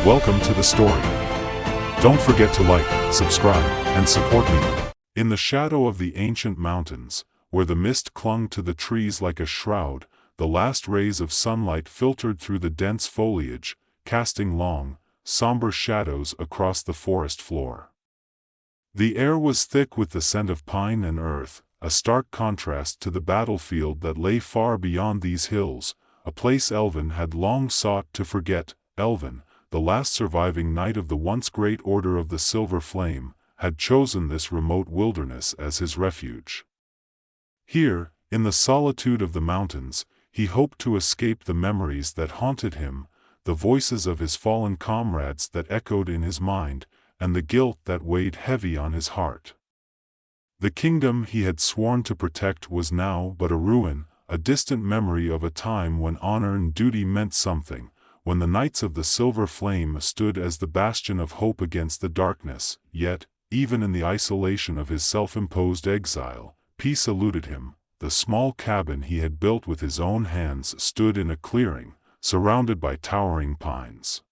Welcome to the story. Don't forget to like, subscribe, and support me. In the shadow of the ancient mountains, where the mist clung to the trees like a shroud, the last rays of sunlight filtered through the dense foliage, casting long, somber shadows across the forest floor. The air was thick with the scent of pine and earth, a stark contrast to the battlefield that lay far beyond these hills, a place Elvin had long sought to forget. Elvin, the last surviving knight of the once great Order of the Silver Flame, had chosen this remote wilderness as his refuge. Here, in the solitude of the mountains, he hoped to escape the memories that haunted him, the voices of his fallen comrades that echoed in his mind, and the guilt that weighed heavy on his heart. The kingdom he had sworn to protect was now but a ruin, a distant memory of a time when honor and duty meant something, when the Knights of the Silver Flame stood as the bastion of hope against the darkness. Yet, even in the isolation of his self-imposed exile, peace eluded him. The small cabin he had built with his own hands stood in a clearing, surrounded by towering pines.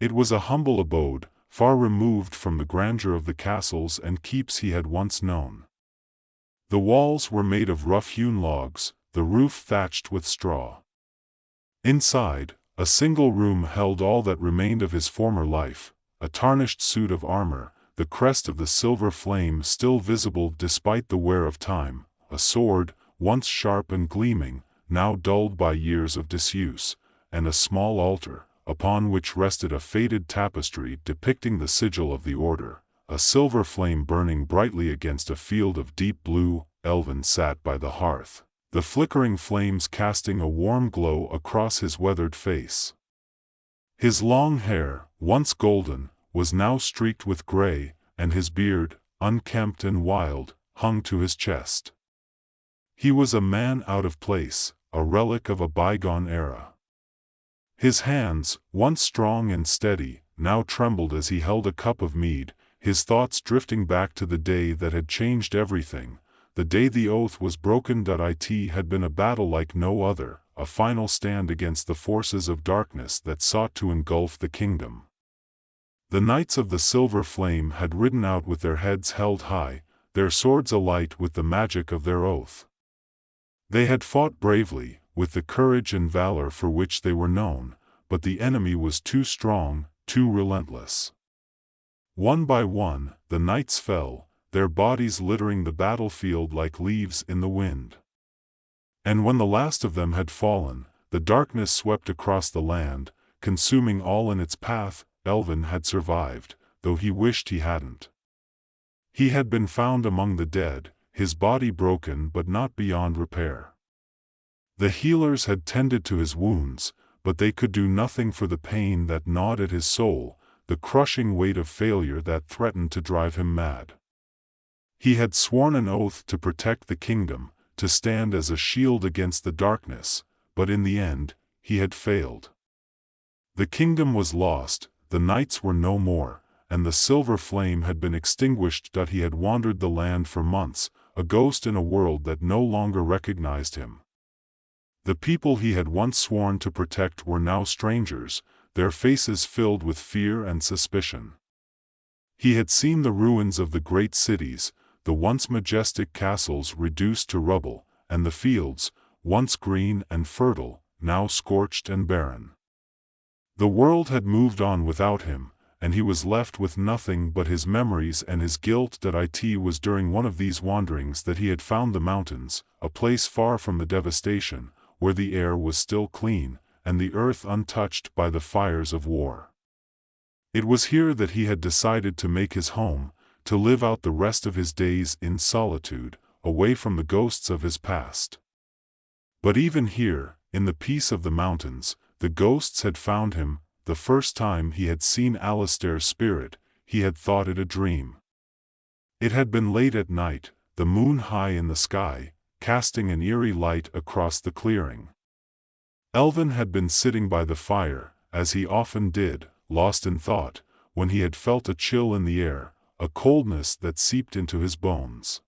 It was a humble abode, far removed from the grandeur of the castles and keeps he had once known. The walls were made of rough-hewn logs, the roof thatched with straw. Inside, a single room held all that remained of his former life, a tarnished suit of armor, the crest of the silver flame still visible despite the wear of time, a sword, once sharp and gleaming, now dulled by years of disuse, and a small altar, upon which rested a faded tapestry depicting the sigil of the Order, a silver flame burning brightly against a field of deep blue. Elvin sat by the hearth, the flickering flames casting a warm glow across his weathered face. His long hair, once golden, was now streaked with gray, and his beard, unkempt and wild, hung to his chest. He was a man out of place, a relic of a bygone era. His hands, once strong and steady, now trembled as he held a cup of mead, his thoughts drifting back to the day that had changed everything, the day the oath was broken. It had been a battle like no other, a final stand against the forces of darkness that sought to engulf the kingdom. The Knights of the Silver Flame had ridden out with their heads held high, their swords alight with the magic of their oath. They had fought bravely, with the courage and valor for which they were known, but the enemy was too strong, too relentless. One by one, the knights fell, their bodies littering the battlefield like leaves in the wind. And when the last of them had fallen, the darkness swept across the land, consuming all in its path. Elvin had survived, though he wished he hadn't. He had been found among the dead, his body broken but not beyond repair. The healers had tended to his wounds, but they could do nothing for the pain that gnawed at his soul, the crushing weight of failure that threatened to drive him mad. He had sworn an oath to protect the kingdom, to stand as a shield against the darkness, but in the end, he had failed. The kingdom was lost, the knights were no more, and the silver flame had been extinguished. He had wandered the land for months, a ghost in a world that no longer recognized him. The people he had once sworn to protect were now strangers, their faces filled with fear and suspicion. He had seen the ruins of the great cities, the once majestic castles reduced to rubble, and the fields, once green and fertile, now scorched and barren. The world had moved on without him, and he was left with nothing but his memories and his guilt. It was during one of these wanderings that he had found the mountains, a place far from the devastation, where the air was still clean, and the earth untouched by the fires of war. It was here that he had decided to make his home, to live out the rest of his days in solitude, away from the ghosts of his past. But even here, in the peace of the mountains, the ghosts had found him. The first time he had seen Alistair's spirit, he had thought it a dream. It had been late at night, the moon high in the sky, casting an eerie light across the clearing. Elvin had been sitting by the fire, as he often did, lost in thought, when he had felt a chill in the air, a coldness that seeped into his bones.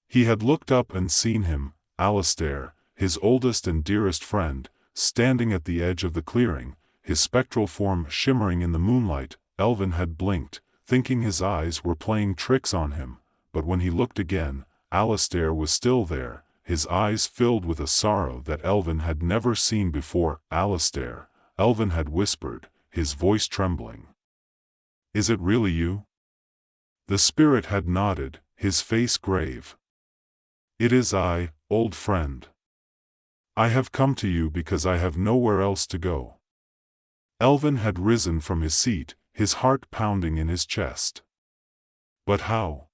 He had looked up and seen him, Alistair, his oldest and dearest friend, standing at the edge of the clearing, his spectral form shimmering in the moonlight. Elvin had blinked, thinking his eyes were playing tricks on him, but when he looked again, Alastair was still there, his eyes filled with a sorrow that Elvin had never seen before. "Alastair," Elvin had whispered, his voice trembling. "Is it really you?" The spirit had nodded, his face grave. "It is I, old friend. I have come to you because I have nowhere else to go." Elvin had risen from his seat, his heart pounding in his chest. "But how?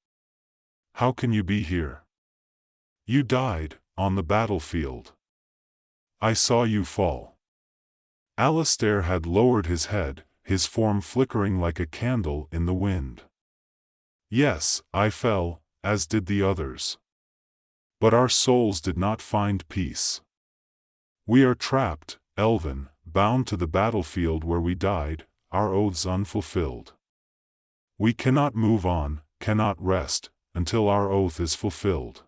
How can you be here? You died, on the battlefield. I saw you fall." Alastair had lowered his head, his form flickering like a candle in the wind. "Yes, I fell, as did the others. But our souls did not find peace. We are trapped, Elvin, bound to the battlefield where we died, our oaths unfulfilled. We cannot move on, cannot rest, until our oath is fulfilled."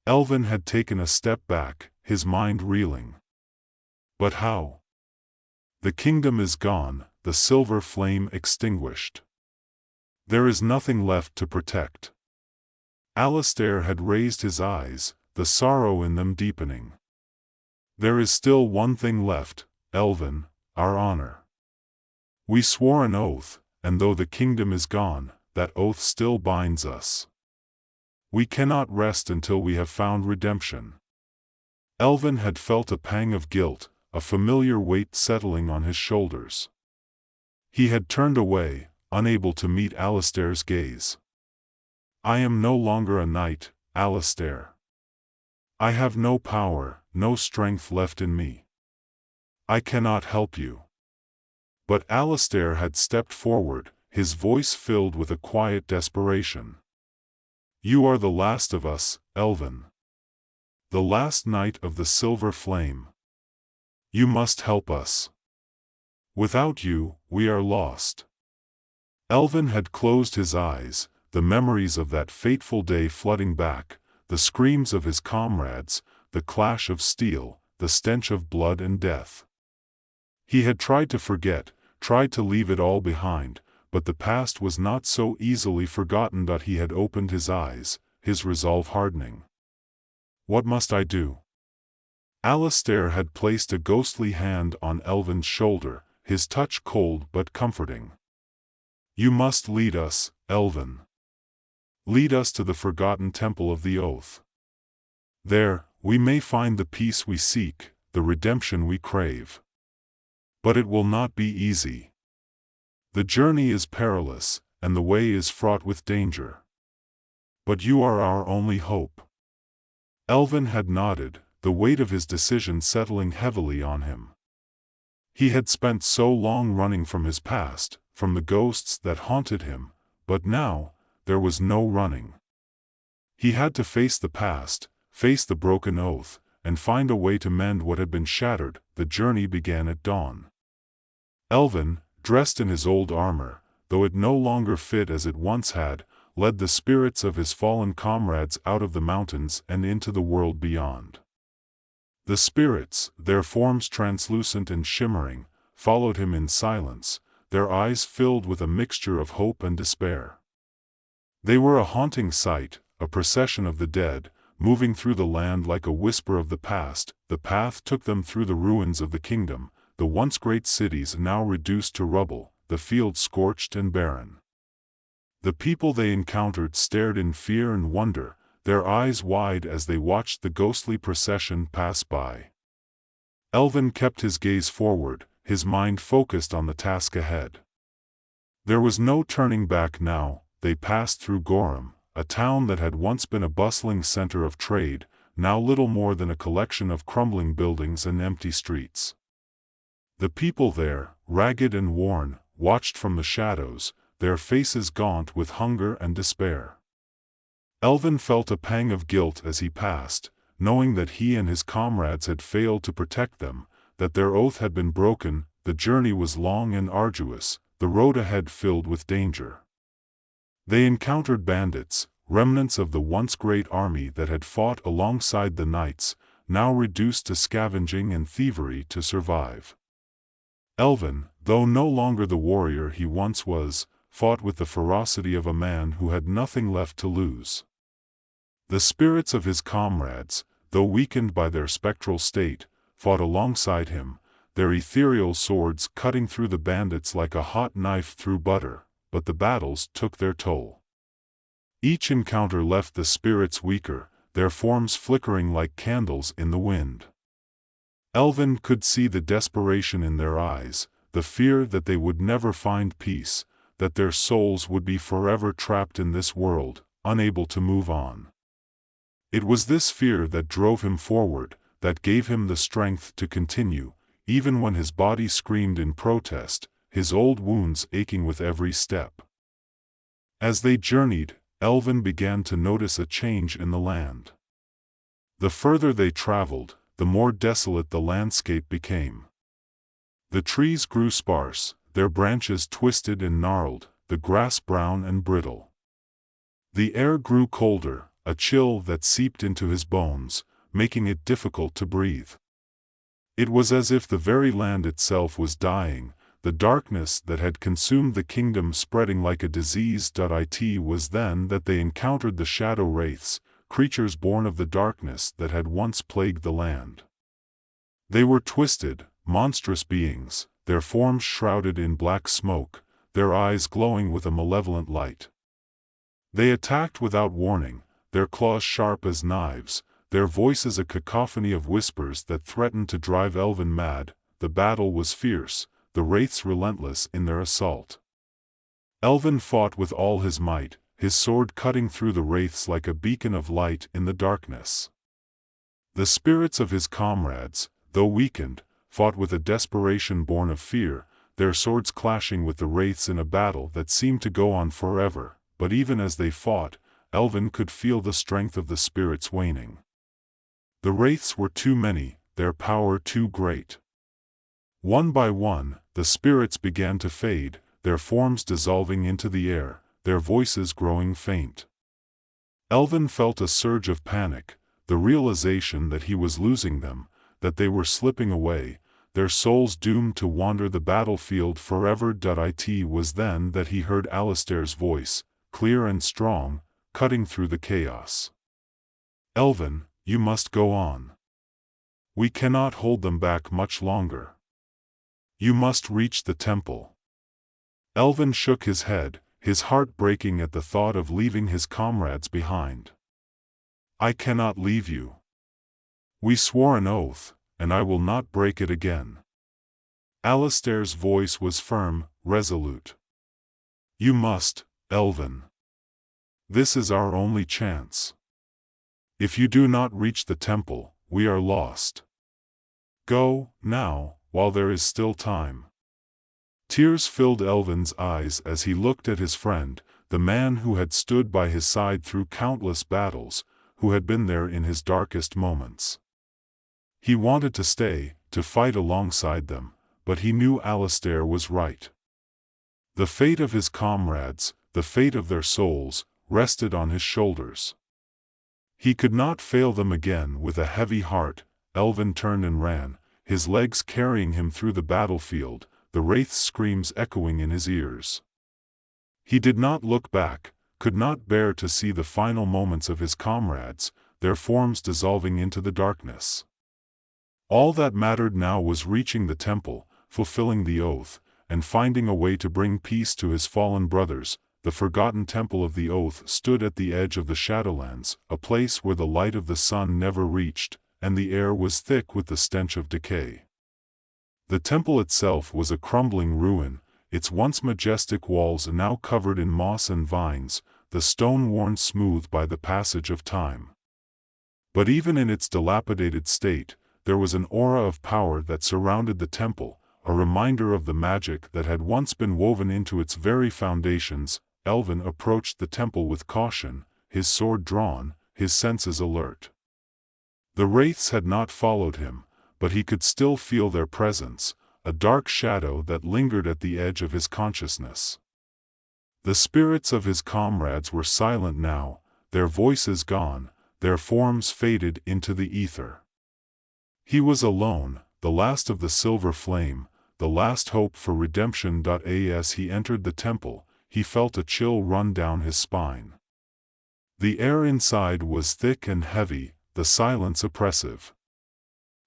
Elvin had taken a step back, his mind reeling. "But how? The kingdom is gone, the silver flame extinguished. There is nothing left to protect." Alastair had raised his eyes, the sorrow in them deepening. "There is still one thing left, Elvin, our honor. We swore an oath, and though the kingdom is gone, that oath still binds us. We cannot rest until we have found redemption." Elvin had felt a pang of guilt, a familiar weight settling on his shoulders. He had turned away, unable to meet Alastair's gaze. "I am no longer a knight, Alastair. I have no power, no strength left in me. I cannot help you." But Alastair had stepped forward, his voice filled with a quiet desperation. "You are the last of us, Elvin. The last knight of the silver flame. You must help us. Without you, we are lost." Elvin had closed his eyes, the memories of that fateful day flooding back, the screams of his comrades, the clash of steel, the stench of blood and death. He had tried to forget, tried to leave it all behind, but the past was not so easily forgotten. That he had opened his eyes, his resolve hardening. "What must I do?" Alastair had placed a ghostly hand on Elvin's shoulder, his touch cold but comforting. "You must lead us, Elvin. Lead us to the forgotten temple of the oath. There, we may find the peace we seek, the redemption we crave. But it will not be easy. The journey is perilous, and the way is fraught with danger. But you are our only hope." Elvin had nodded, the weight of his decision settling heavily on him. He had spent so long running from his past, from the ghosts that haunted him, but now, there was no running. He had to face the past, face the broken oath, and find a way to mend what had been shattered. The journey began at dawn. Elvin, dressed in his old armor, though it no longer fit as it once had, led the spirits of his fallen comrades out of the mountains and into the world beyond. The spirits, their forms translucent and shimmering, followed him in silence, their eyes filled with a mixture of hope and despair. They were a haunting sight, a procession of the dead, moving through the land like a whisper of the past. The path took them through the ruins of the kingdom, the once great cities now reduced to rubble, the fields scorched and barren. The people they encountered stared in fear and wonder, their eyes wide as they watched the ghostly procession pass by. Elvin kept his gaze forward, his mind focused on the task ahead. There was no turning back now. They passed through Gorham, a town that had once been a bustling center of trade, now little more than a collection of crumbling buildings and empty streets. The people there, ragged and worn, watched from the shadows, their faces gaunt with hunger and despair. Elvin felt a pang of guilt as he passed, knowing that he and his comrades had failed to protect them, that their oath had been broken. The journey was long and arduous, the road ahead filled with danger. They encountered bandits, remnants of the once great army that had fought alongside the knights, now reduced to scavenging and thievery to survive. Elvin, though no longer the warrior he once was, fought with the ferocity of a man who had nothing left to lose. The spirits of his comrades, though weakened by their spectral state, fought alongside him, their ethereal swords cutting through the bandits like a hot knife through butter, but the battles took their toll. Each encounter left the spirits weaker, their forms flickering like candles in the wind. Elvin could see the desperation in their eyes, the fear that they would never find peace, that their souls would be forever trapped in this world, unable to move on. It was this fear that drove him forward, that gave him the strength to continue, even when his body screamed in protest, his old wounds aching with every step. As they journeyed, Elvin began to notice a change in the land. The further they traveled, the more desolate the landscape became. The trees grew sparse, their branches twisted and gnarled, the grass brown and brittle. The air grew colder, a chill that seeped into his bones, making it difficult to breathe. It was as if the very land itself was dying, the darkness that had consumed the kingdom spreading like a disease. It was then that they encountered the shadow wraiths, creatures born of the darkness that had once plagued the land. They were twisted, monstrous beings, their forms shrouded in black smoke, their eyes glowing with a malevolent light. They attacked without warning, their claws sharp as knives, their voices a cacophony of whispers that threatened to drive Elvin mad. The battle was fierce, the wraiths relentless in their assault. Elvin fought with all his might, his sword cutting through the wraiths like a beacon of light in the darkness. The spirits of his comrades, though weakened, fought with a desperation born of fear, their swords clashing with the wraiths in a battle that seemed to go on forever. But even as they fought, Elvin could feel the strength of the spirits waning. The wraiths were too many, their power too great. One by one, the spirits began to fade, their forms dissolving into the air, their voices growing faint. Elvin felt a surge of panic, the realization that he was losing them, that they were slipping away, their souls doomed to wander the battlefield forever. It was then that he heard Alistair's voice, clear and strong, cutting through the chaos. "Elvin, you must go on. We cannot hold them back much longer. You must reach the temple." Elvin shook his head, his heart breaking at the thought of leaving his comrades behind. "I cannot leave you. We swore an oath, and I will not break it again." Alistair's voice was firm, resolute. "You must, Elvin. This is our only chance. If you do not reach the temple, we are lost. Go, now, while there is still time." Tears filled Elvin's eyes as he looked at his friend, the man who had stood by his side through countless battles, who had been there in his darkest moments. He wanted to stay, to fight alongside them, but he knew Alistair was right. The fate of his comrades, the fate of their souls, rested on his shoulders. He could not fail them again. With a heavy heart, Elvin turned and ran, his legs carrying him through the battlefield, the wraith's screams echoing in his ears. He did not look back, could not bear to see the final moments of his comrades, their forms dissolving into the darkness. All that mattered now was reaching the temple, fulfilling the oath, and finding a way to bring peace to his fallen brothers. The forgotten temple of the oath stood at the edge of the Shadowlands, a place where the light of the sun never reached, and the air was thick with the stench of decay. The temple itself was a crumbling ruin, its once majestic walls now covered in moss and vines, the stone worn smooth by the passage of time. But even in its dilapidated state, there was an aura of power that surrounded the temple, a reminder of the magic that had once been woven into its very foundations. Elvin approached the temple with caution, his sword drawn, his senses alert. The wraiths had not followed him, but he could still feel their presence, a dark shadow that lingered at the edge of his consciousness. The spirits of his comrades were silent now, their voices gone, their forms faded into the ether. He was alone, the last of the silver flame, the last hope for redemption. As he entered the temple, he felt a chill run down his spine. The air inside was thick and heavy, the silence oppressive.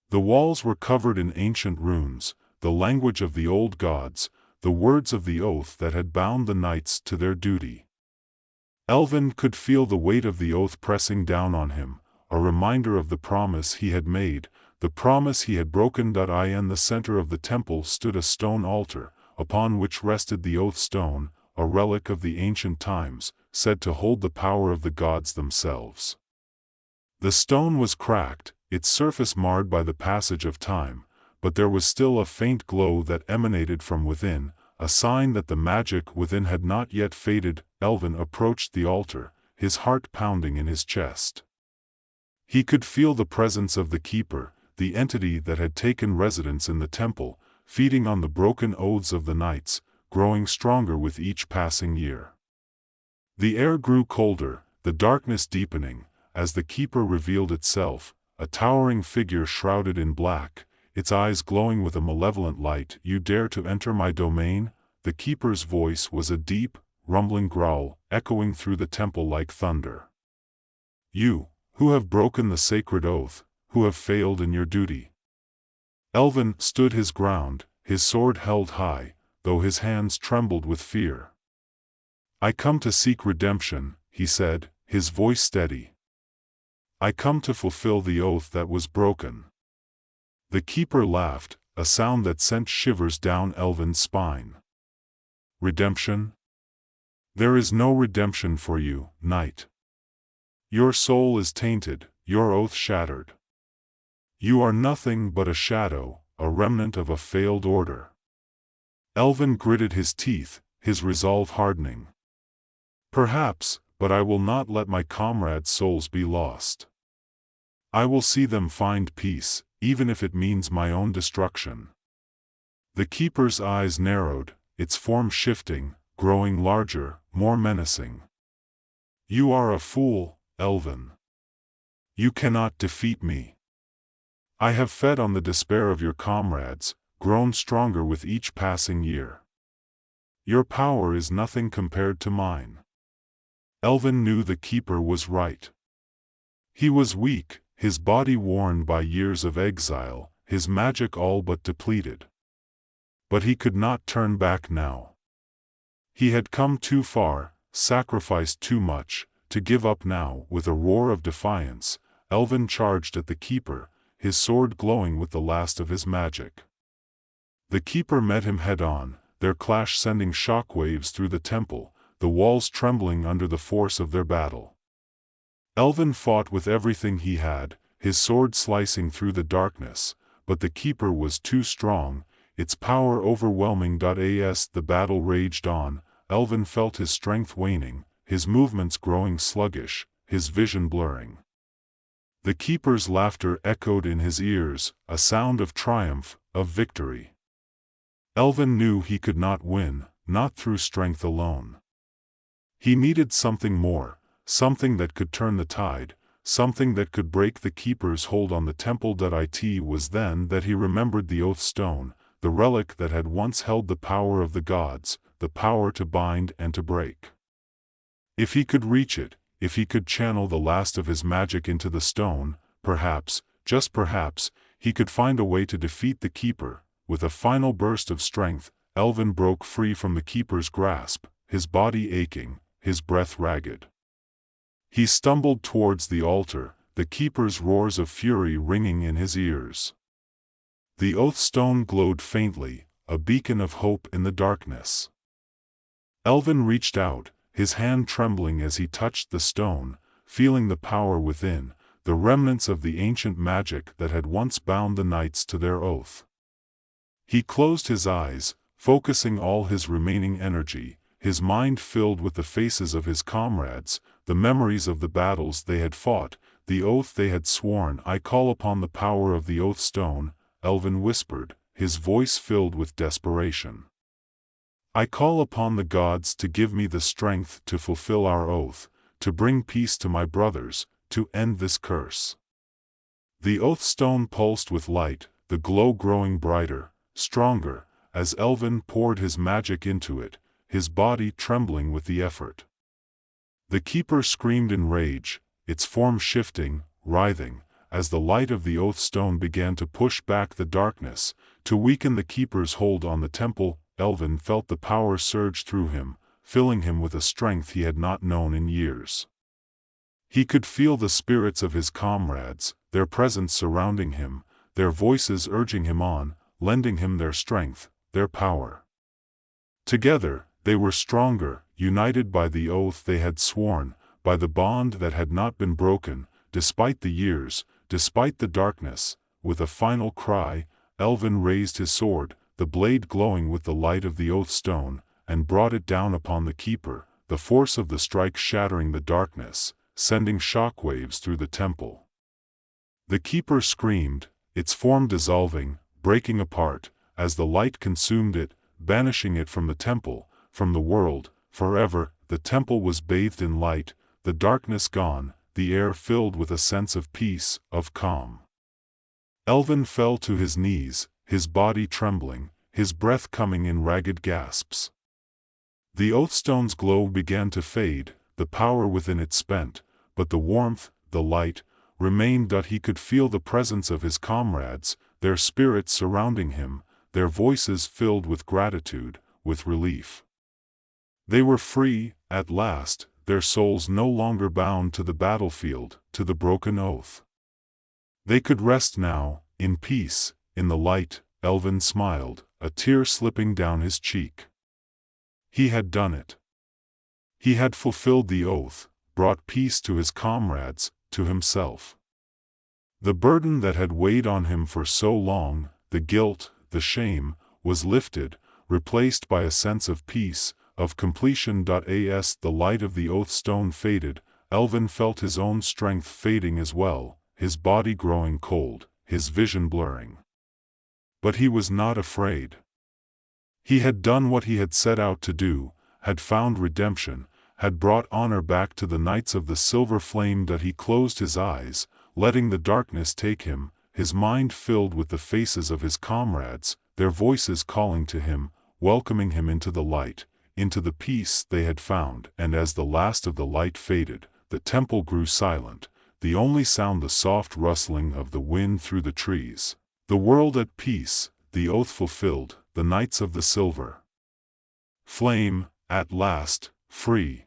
The walls were covered in ancient runes, the language of the old gods, the words of the oath that had bound the knights to their duty. Elvin could feel the weight of the oath pressing down on him, a reminder of the promise he had made, the promise he had broken. In the center of the temple stood a stone altar, upon which rested the oath stone, a relic of the ancient times, said to hold the power of the gods themselves. The stone was cracked, its surface marred by the passage of time, but there was still a faint glow that emanated from within, a sign that the magic within had not yet faded. Elvin approached the altar, his heart pounding in his chest. He could feel the presence of the keeper, the entity that had taken residence in the temple, feeding on the broken oaths of the knights, growing stronger with each passing year. The air grew colder, the darkness deepening, as the keeper revealed itself, a towering figure shrouded in black, its eyes glowing with a malevolent light. "You dare to enter my domain?" The keeper's voice was a deep, rumbling growl, echoing through the temple like thunder. "You, who have broken the sacred oath, who have failed in your duty." Elvin stood his ground, his sword held high, though his hands trembled with fear. "I come to seek redemption," he said, his voice steady. "I come to fulfill the oath that was broken." The keeper laughed, a sound that sent shivers down Elvin's spine. "Redemption? There is no redemption for you, knight. Your soul is tainted, your oath shattered. You are nothing but a shadow, a remnant of a failed order." Elvin gritted his teeth, his resolve hardening. "Perhaps, but I will not let my comrades' souls be lost. I will see them find peace, even if it means my own destruction." The keeper's eyes narrowed, its form shifting, growing larger, more menacing. "You are a fool, Elvin. You cannot defeat me. I have fed on the despair of your comrades, grown stronger with each passing year. Your power is nothing compared to mine." Elvin knew the keeper was right. He was weak, his body worn by years of exile, his magic all but depleted. But he could not turn back now. He had come too far, sacrificed too much, to give up now. With a roar of defiance, Elvin charged at the keeper, his sword glowing with the last of his magic. The keeper met him head-on, their clash sending shockwaves through the temple, the walls trembling under the force of their battle. Elvin fought with everything he had, his sword slicing through the darkness, but the keeper was too strong, its power overwhelming. As the battle raged on, Elvin felt his strength waning, his movements growing sluggish, his vision blurring. The keeper's laughter echoed in his ears, a sound of triumph, of victory. Elvin knew he could not win, not through strength alone. He needed something more, something that could turn the tide, something that could break the keeper's hold on the temple. It was then that he remembered the oath stone, the relic that had once held the power of the gods, the power to bind and to break. If he could reach it, if he could channel the last of his magic into the stone, perhaps, just perhaps, he could find a way to defeat the keeper. With a final burst of strength, Elvin broke free from the keeper's grasp, his body aching, his breath ragged. He stumbled towards the altar, the keeper's roars of fury ringing in his ears. The oath stone glowed faintly, a beacon of hope in the darkness. Elvin reached out, his hand trembling as he touched the stone, feeling the power within, the remnants of the ancient magic that had once bound the knights to their oath. He closed his eyes, focusing all his remaining energy, his mind filled with the faces of his comrades, the memories of the battles they had fought, the oath they had sworn. "I call upon the power of the oath stone," Elvin whispered, his voice filled with desperation. "I call upon the gods to give me the strength to fulfill our oath, to bring peace to my brothers, to end this curse." The oath stone pulsed with light, the glow growing brighter, stronger, as Elvin poured his magic into it, his body trembling with the effort. The keeper screamed in rage, its form shifting, writhing, as the light of the oath stone began to push back the darkness, to weaken the keeper's hold on the temple. Elvin felt the power surge through him, filling him with a strength he had not known in years. He could feel the spirits of his comrades, their presence surrounding him, their voices urging him on, lending him their strength, their power. Together, they were stronger, united by the oath they had sworn, by the bond that had not been broken, despite the years, despite the darkness. With a final cry, Elvin raised his sword, the blade glowing with the light of the oath stone, and brought it down upon the keeper, the force of the strike shattering the darkness, sending shockwaves through the temple. The keeper screamed, its form dissolving, breaking apart, as the light consumed it, banishing it from the temple, from the world, forever. The temple was bathed in light, the darkness gone, the air filled with a sense of peace, of calm. Elvin fell to his knees, his body trembling, his breath coming in ragged gasps. The oathstone's glow began to fade, the power within it spent, but the warmth, the light, remained. He could feel the presence of his comrades, their spirits surrounding him, their voices filled with gratitude, with relief. They were free, at last, their souls no longer bound to the battlefield, to the broken oath. They could rest now, in peace, in the light. Elvin smiled, a tear slipping down his cheek. He had done it. He had fulfilled the oath, brought peace to his comrades, to himself. The burden that had weighed on him for so long, the guilt, the shame, was lifted, replaced by a sense of peace, of completion. As the light of the oath stone faded, Elvin felt his own strength fading as well, his body growing cold, his vision blurring. But he was not afraid. He had done what he had set out to do, had found redemption, had brought honor back to the Knights of the Silver Flame. He closed his eyes, letting the darkness take him, his mind filled with the faces of his comrades, their voices calling to him, welcoming him into the light, into the peace they had found. And as the last of the light faded, the temple grew silent, the only sound the soft rustling of the wind through the trees. The world at peace, the oath fulfilled, the Knights of the Silver Flame, at last, free.